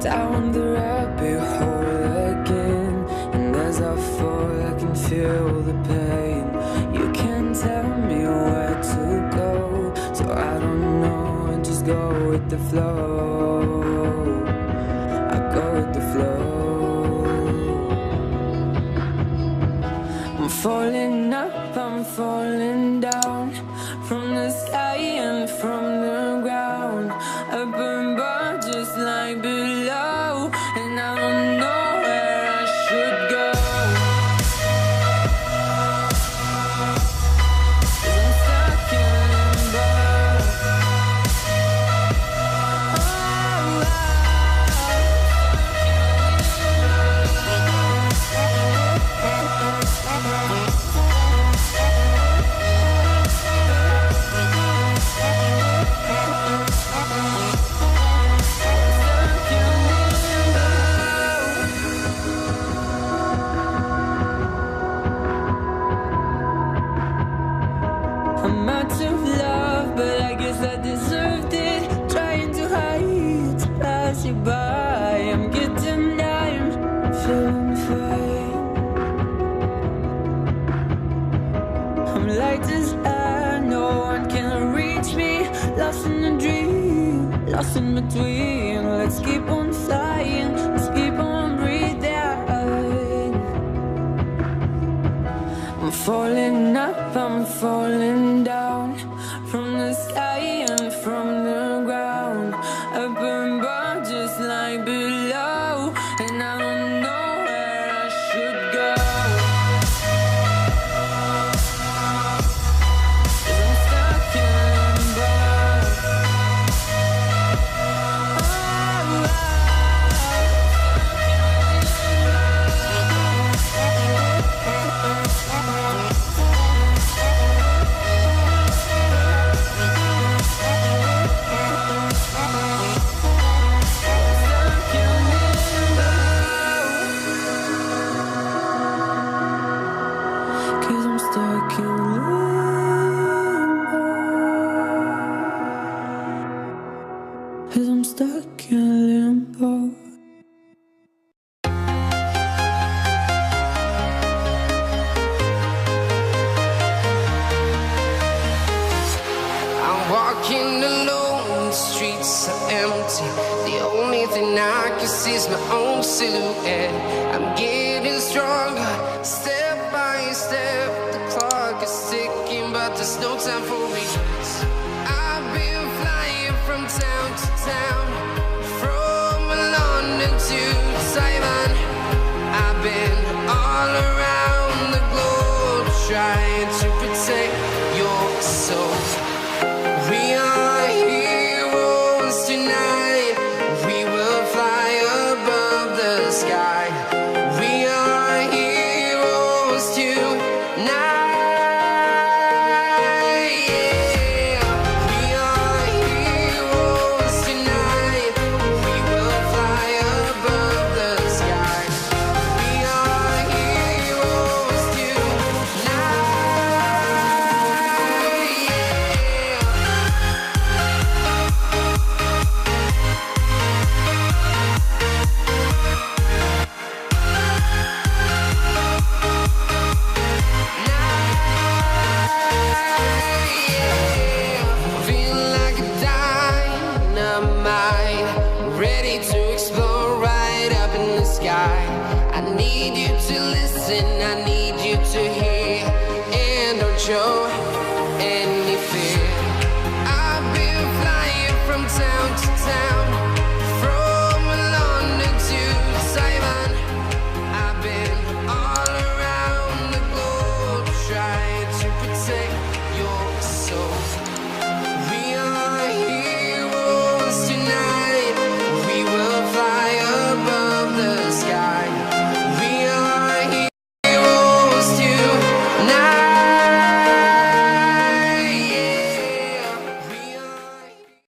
Down the rabbit hole again, and as I fall I can feel the pain. You can't tell me where to go, so I don't know, and just go with the flow. I go with the flow. I'm falling up, I'm falling down, from the sky and from the ground. Up above just like below, and I don't know where I should go. 'Cause I'm stuck in limbo. I'm out of love, but I guess I deserved it. Trying to hide, to pass you by. I'm getting down, feeling fine. I'm light as air, no one can reach me. Lost in a dream, lost in between. Let's keep on flying, let's keep on breathing. I'm falling up, I'm falling down, from the sky and from the ground. Up above just like below, and I don't know where I should go. 'Cause I'm stuck in limbo. Cause I'm stuck in limbo. Cause I'm stuck in limbo. I'm walking alone, the streets are empty. The only thing I can see is my own silhouette. I'm getting stronger, step by step. The clock is ticking, but there's no time for regrets. I've been flying from town to town, from London to Taiwan. I've been all around the globe, trying to protect your soul. We are heroes tonight. We will fly above the sky. We are heroes tonight. Yeah. We are heroes tonight. sky. I need you to listen, I need